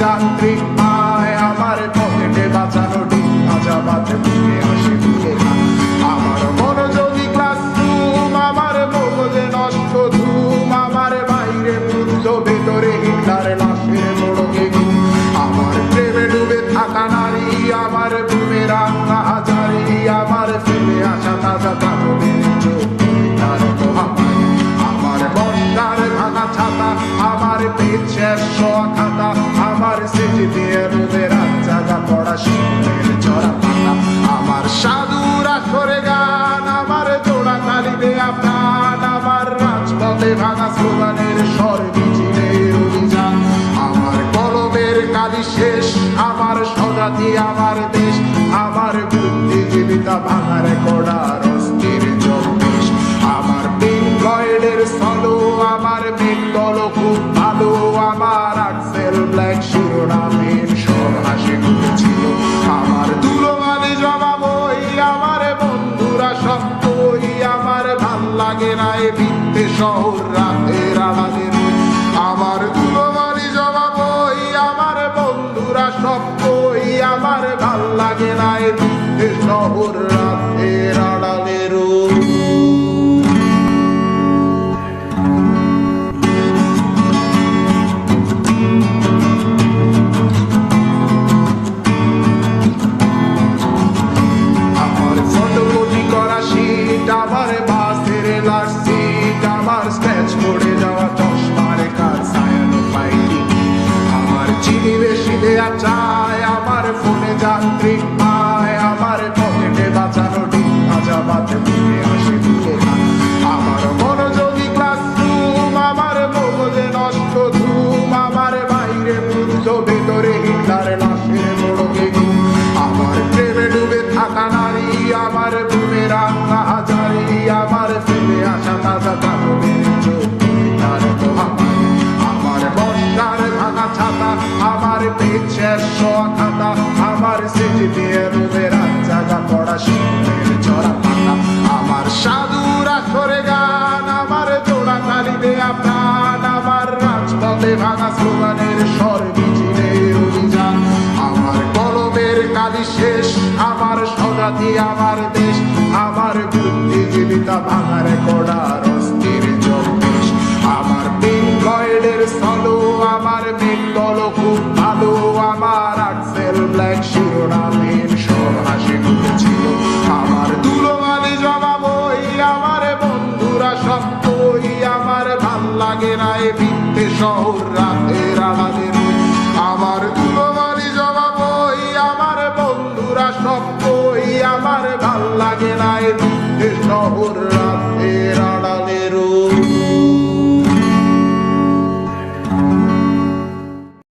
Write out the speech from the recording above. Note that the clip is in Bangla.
যান্ত্রিক মায় আমার পকেটে বাঁচানো ডিম ভাজা বাতে বুকে হাসি বুকে আমার মনোযোগী ক্লাসরুম আমার মগজে নষ্ট ধুম আমার বাইরে বুদ্ধ ভেতরে হিটলার লাশের মোড়কে ঘুম আমার প্রেমে ডুবে থাকা নারী আমার বুমের আঙ্গা হাজারি আমার ফেলে আসা তাজা কাপড়ের চোখ তার মহামারী আমার বর্ষার ভাঙা ছাতা আমার পেট শেষ খাতা আমার সেজে দিয়ে রোদের জায়গা পড়া শীতের চড়া পাতা আমার সাধুরা সরে গান আমার জোড়া তালি দেয়া প্রাণ আমার রাজপথে ভাঙা স্লোগানের স্বর মিছিলের অভিযান আমার কলমের কালি শেষ আমার স্বজাতি আমার দেশ আমার বুদ্ধিজীবিতা ভাঙার কড়ার অস্থির জন্মেশ আমার পিঙ্ক ফ্লয়েডের সলো আমার বেঙ্গল খুব ভালো আমার আক্সেল ব্ল্যাক শিরোনামের সব হাসি মুখেছিল আমার দুলোমালি জবাব ওই আমার বন্ধুরা সব কই আমার ভাল লাগে না এ ভিত্তে শহর রাতের আড়ালের আমার দুলোমালি জবাব ওই আমার বন্ধুরা সব কই আমার ভাল লাগে না এ ভিত্তে শহর রাতের আড়ালের আমার বাসের লাস্ট সিট আমার স্ক্র্যাচ পড়ে যাওয়া চশমার কার সায়ানো ফাইটিং আমার চিনি বেশি দেয়া চায় আমার ফোনে যান্ত্রিক পায় আমার পকেটে বাঁচানো ডিম ভাজা বাতে বুকে হাসি বুকে আমার মনোযোগী ক্লাসরুম আমার মগজে নষ্ট ধুম আমার বাইরে বুদ্ধ ভেতরে হিটলার লাশের মোড়কে ঘুম আমার প্রেমে ডুবে থাকা নারী আমার বুমের আঙ্গা হাজারি আমার ফেলে আসা তাজা কাপড়ের চোখ তার মহামারী আমার বর্ষার ভাঙা ছাতা আমার পেট শেষ খাতা আমার সেজে দিয়ে রোদের জায়গা পড়া শীতের চড়া পাতা আমার সাধুরা সরে গান আমার জোড়া তালি দেয়া প্রাণ আমার রাজপথে ভাঙা স্লোগানের স্বর মিছিলের অভিযান আমার কলমের কালি শেষ আমার স্বজাতি আমার দেশ আমার বুদ্ধিজীবিতা ভাঙার কড়ার অস্থির জন্মেশ আমার পিঙ্ক ফ্লয়েডের সলো আমার বেঙ্গল খুব ভালো আমার আক্সেল ব্ল্যাক শিরোনামের সব হাসি মুখেছিল আমার দুলোমালি জবাব ওই আমার বন্ধুরা সব কই আমার ভাল লাগে না এ ভিত্তে শহর রাতের আড়ালের আমার দুলোমালি জবাব ওই আমার বন্ধুরা সব কই আমার ভাল লাগে না এ ভিত্তে শহর